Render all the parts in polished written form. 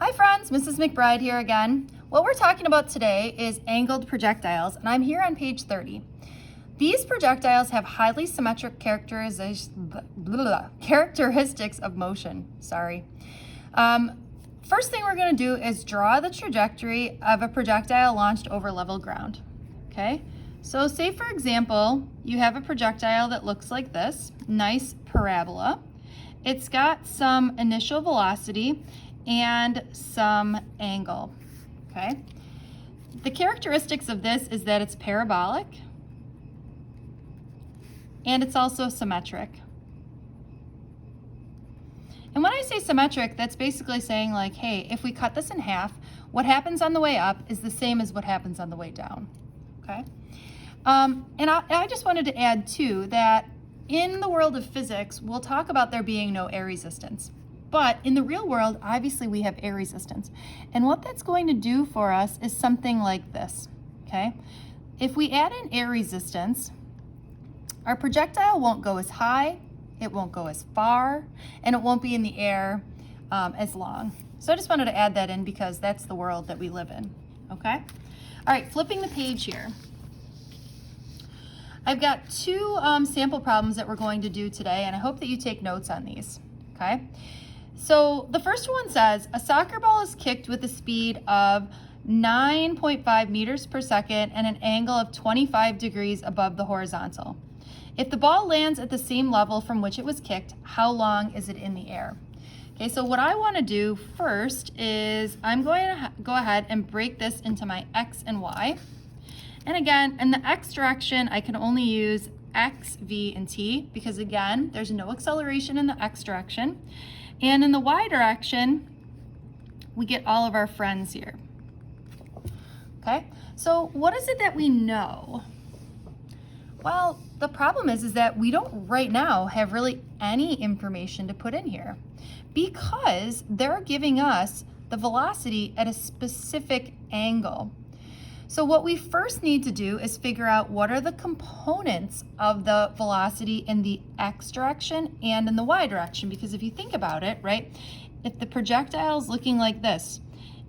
Hi friends, Mrs. McBride here again. What we're talking about today is angled projectiles, and I'm here on page 30. These projectiles have highly symmetric characteristics of motion. First thing we're going to do is draw the trajectory of a projectile launched over level ground. Okay, so say for example, you have a projectile that looks like this, nice parabola. It's got some initial velocity and some angle, okay? The characteristics of this is that it's parabolic and it's also symmetric. And when I say symmetric, that's basically saying like, hey, if we cut this in half, what happens on the way up is the same as what happens on the way down, okay? And I just wanted to add too that in the world of physics, we'll talk about there being no air resistance. But in the real world, obviously we have air resistance. And what that's going to do for us is something like this, okay? If we add in air resistance, our projectile won't go as high, it won't go as far, and it won't be in the air as long. So I just wanted to add that in because that's the world that we live in, okay? All right, flipping the page here. I've got two sample problems that we're going to do today, and I hope that you take notes on these, okay? So the first one says, a soccer ball is kicked with a speed of 9.5 meters per second and an angle of 25 degrees above the horizontal. If the ball lands at the same level from which it was kicked, how long is it in the air? Okay, so what I want to do first is I'm going to go ahead and break this into my X and Y. And again, in the X direction, I can only use X, V, and T because again, there's no acceleration in the X direction. And in the Y direction, we get all of our friends here. Okay, so what is it that we know? Well, the problem is that we don't right now have really any information to put in here because they're giving us the velocity at a specific angle. So what we first need to do is figure out what are the components of the velocity in the X direction and in the Y direction, because if you think about it, right, if the projectile is looking like this,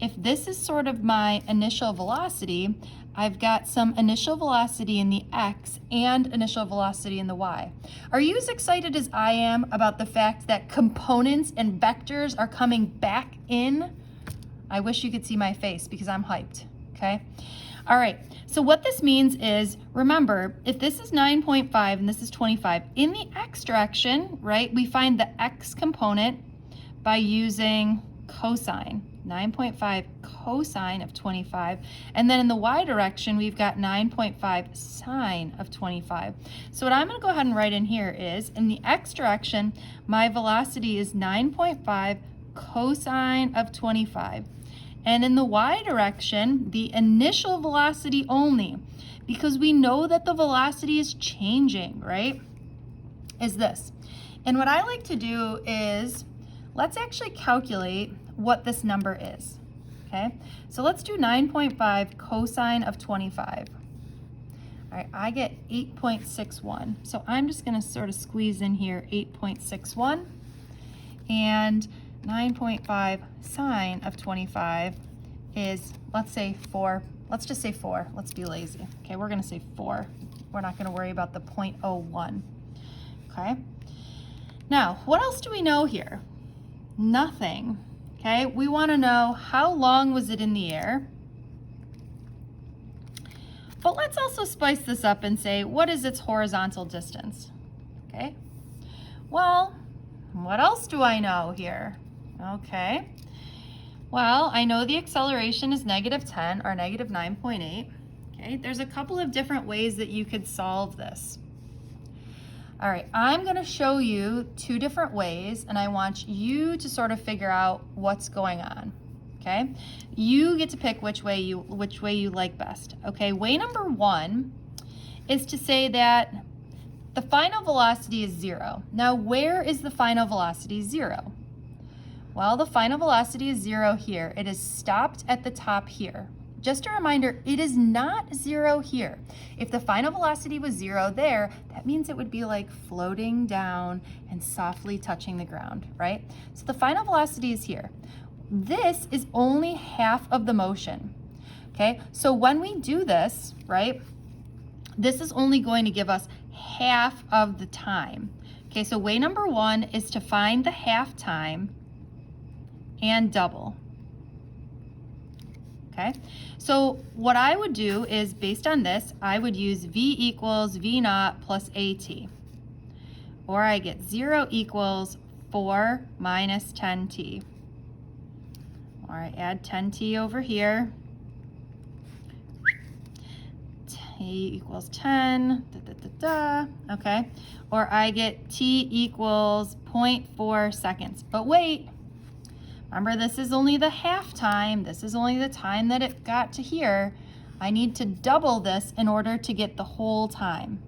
if this is sort of my initial velocity, I've got some initial velocity in the X and initial velocity in the Y. Are you as excited as I am about the fact that components and vectors are coming back in? I wish you could see my face because I'm hyped, okay? All right, so what this means is, remember, if this is 9.5 and this is 25, in the X direction, right, we find the X component by using cosine, 9.5 cosine of 25, and then in the Y direction, we've got 9.5 sine of 25. So what I'm gonna go ahead and write in here is, in the X direction, my velocity is 9.5 cosine of 25. And in the Y direction, the initial velocity only, because we know that the velocity is changing, right, is this. And what I like to do is, let's actually calculate what this number is, okay? So let's do 9.5 cosine of 25. All right, I get 8.61. So I'm just gonna sort of squeeze in here 8.61. And 9.5 sine of 25 is, let's say 4. Let's just say 4. Let's be lazy. Okay, we're going to say 4. We're not going to worry about the 0.01. Okay? Now, what else do we know here? Nothing. Okay? We want to know how long was it in the air? But let's also spice this up and say, what is its horizontal distance? Okay? Well, what else do I know here? Okay, well, I know the acceleration is -10 or -9.8. Okay, there's a couple of different ways that you could solve this. All right, I'm going to show you two different ways, and I want you to sort of figure out what's going on. Okay, you get to pick which way you like best. Okay, way number one is to say that the final velocity is 0. Now, where is the final velocity 0? Well, the final velocity is 0 here. It is stopped at the top here. Just a reminder, it is not 0 here. If the final velocity was 0 there, that means it would be like floating down and softly touching the ground, right? So the final velocity is here. this is only half of the motion. Okay, so when we do this, right, this is only going to give us half of the time. Okay, so way number one is to find the half time and double. Okay, so what I would do is, based on this, I would use V equals V naught plus AT. Or I get 0 equals 4 minus 10t. Or I add 10t over here. T equals 10, okay? Or I get t equals 0.4 seconds. But wait, remember this is only the half time. This is only the time that it got to here. I need to double this in order to get the whole time,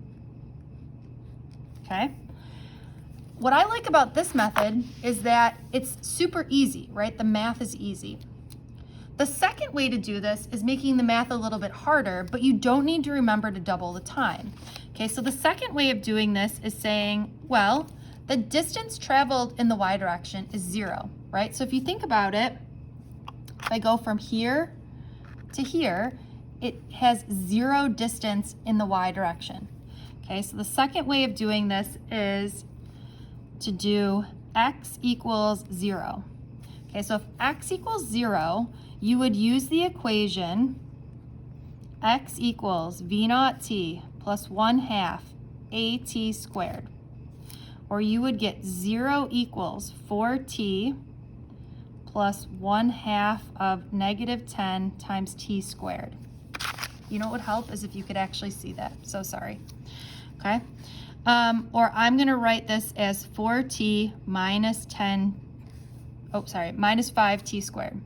okay? What I like about this method is that it's super easy, right? The math is easy. The second way to do this is making the math a little bit harder, but you don't need to remember to double the time. Okay, so the second way of doing this is saying, well, the distance traveled in the y direction is 0, right? So if you think about it, if I go from here to here, it has 0 distance in the y direction. Okay, so the second way of doing this is to do x equals 0. Okay, so if x equals 0, you would use the equation x equals v naught t plus 1/2 at squared. Or you would get 0 equals 4t plus 1/2 of negative 10 times t squared. You know what would help is if you could actually see that. So sorry. Okay. Or I'm going to write this as 4t minus minus 5t squared.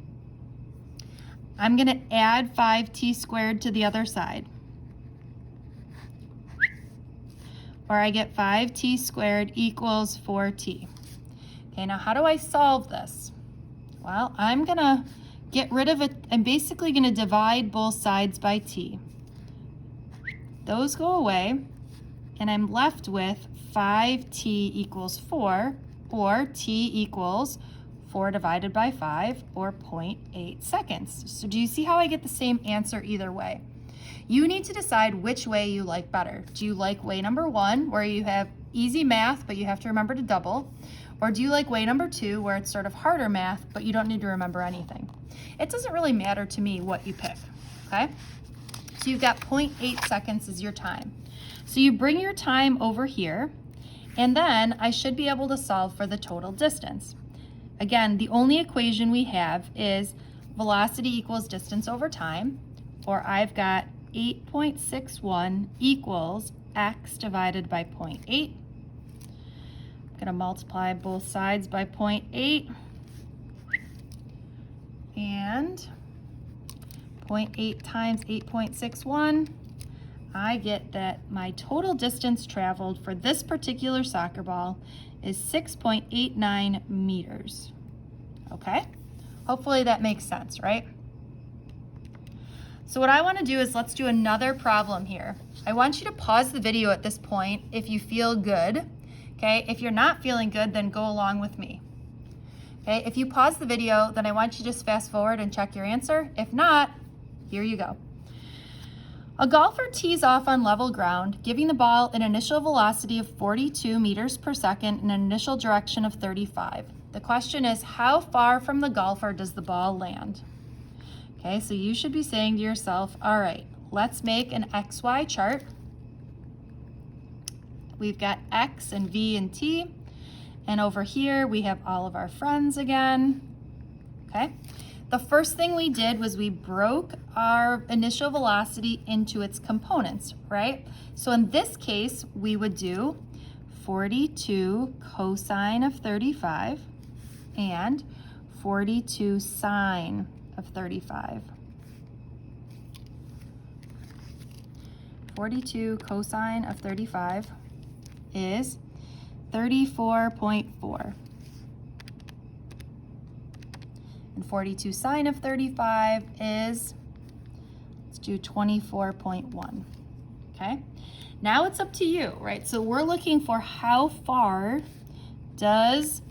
I'm going to add 5t squared to the other side. Or I get 5t squared equals 4t. Okay, now how do I solve this? Well, I'm going to get rid of it. I'm basically going to divide both sides by t. Those go away, and I'm left with 5t equals 4, or t equals 4 divided by 5, or 0.8 seconds. So do you see how I get the same answer either way? You need to decide which way you like better. Do you like way number 1, where you have easy math, but you have to remember to double? Or do you like way number 2, where it's sort of harder math, but you don't need to remember anything? It doesn't really matter to me what you pick, okay? So you've got 0.8 seconds as your time. So you bring your time over here, and then I should be able to solve for the total distance. Again, the only equation we have is velocity equals distance over time, or I've got 8.61 equals x divided by 0.8. I'm going to multiply both sides by 0.8, and 0.8 times 8.61, I get that my total distance traveled for this particular soccer ball is 6.89 meters. Okay? Hopefully that makes sense, right? So what I want to do is let's do another problem here. I want you to pause the video at this point if you feel good. Okay? If you're not feeling good, then go along with me. Okay? If you pause the video, then I want you to just fast forward and check your answer. If not, here you go. A golfer tees off on level ground, giving the ball an initial velocity of 42 meters per second and an initial direction of 35. The question is, how far from the golfer does the ball land? Okay, so you should be saying to yourself, all right, let's make an XY chart. We've got X and V and T, and over here we have all of our friends again, okay? The first thing we did was we broke our initial velocity into its components, right? So in this case, we would do 42 cosine of 35 and 42 sine of 35. 42 cosine of 35 is 34.4. And 42 sine of 35 is, let's do 24.1, okay? Now it's up to you, right? So we're looking for how far does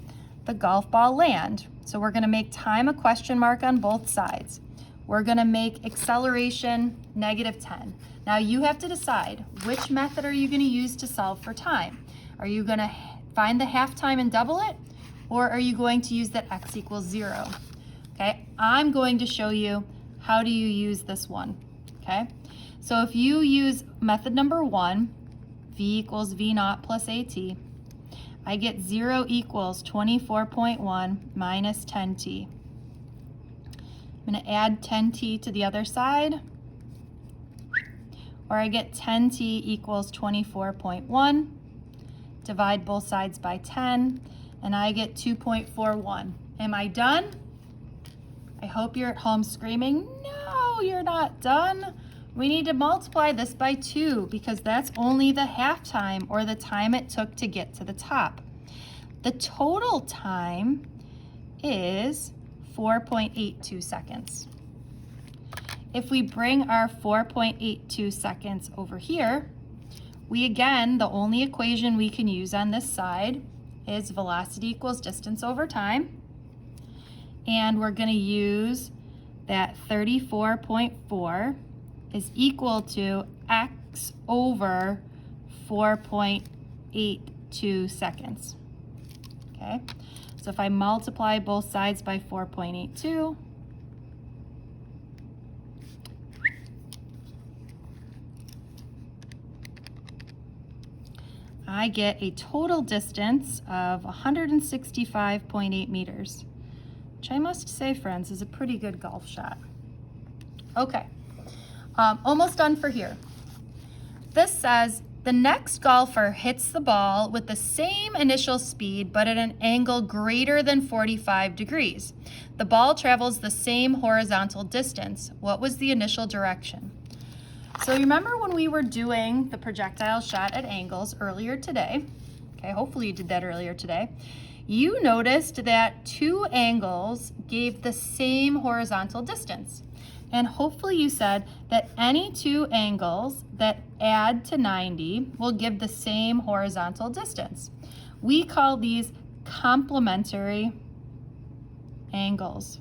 the golf ball land? So we're gonna make time a question mark on both sides. We're gonna make acceleration -10. Now you have to decide which method are you gonna use to solve for time. Are you gonna find the half time and double it? Or are you going to use that x equals 0? Okay, I'm going to show you how do you use this one, okay? So if you use method number 1, v equals v naught plus at, I get 0 equals 24.1 minus 10t. I'm going to add 10t to the other side, or I get 10t equals 24.1, divide both sides by 10, and I get 2.41. Am I done? I hope you're at home screaming, no, you're not done. We need to multiply this by 2 because that's only the half time, or the time it took to get to the top. The total time is 4.82 seconds. If we bring our 4.82 seconds over here, the only equation we can use on this side is velocity equals distance over time. And we're going to use that 34.4 is equal to x over 4.82 seconds. Okay, so if I multiply both sides by 4.82, I get a total distance of 165.8 meters, which I must say, friends, is a pretty good golf shot. Okay, almost done for here. This says the next golfer hits the ball with the same initial speed but at an angle greater than 45 degrees. The ball travels the same horizontal distance. What was the initial direction? So remember when we were doing the projectile shot at angles earlier today, okay, hopefully you did that earlier today, you noticed that 2 angles gave the same horizontal distance. And hopefully you said that any 2 angles that add to 90 will give the same horizontal distance. We call these complementary angles.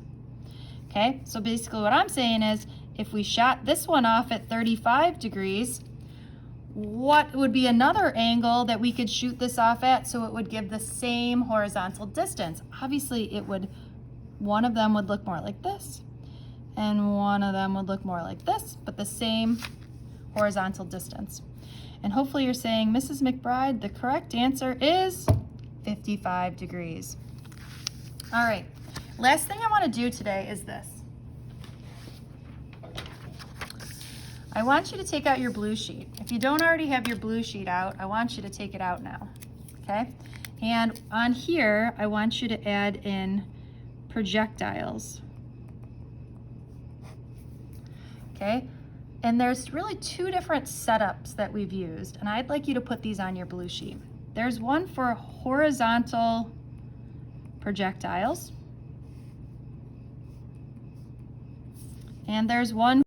Okay, so basically what I'm saying is if we shot this one off at 35 degrees, what would be another angle that we could shoot this off at so it would give the same horizontal distance? Obviously one of them would look more like this, and one of them would look more like this, but the same horizontal distance. And hopefully you're saying, Mrs. McBride, the correct answer is 55 degrees. All right, last thing I want to do today is this. I want you to take out your blue sheet. If you don't already have your blue sheet out, I want you to take it out now, okay? And on here, I want you to add in projectiles. Okay, and there's really 2 different setups that we've used, and I'd like you to put these on your blue sheet. There's one for horizontal projectiles, and there's one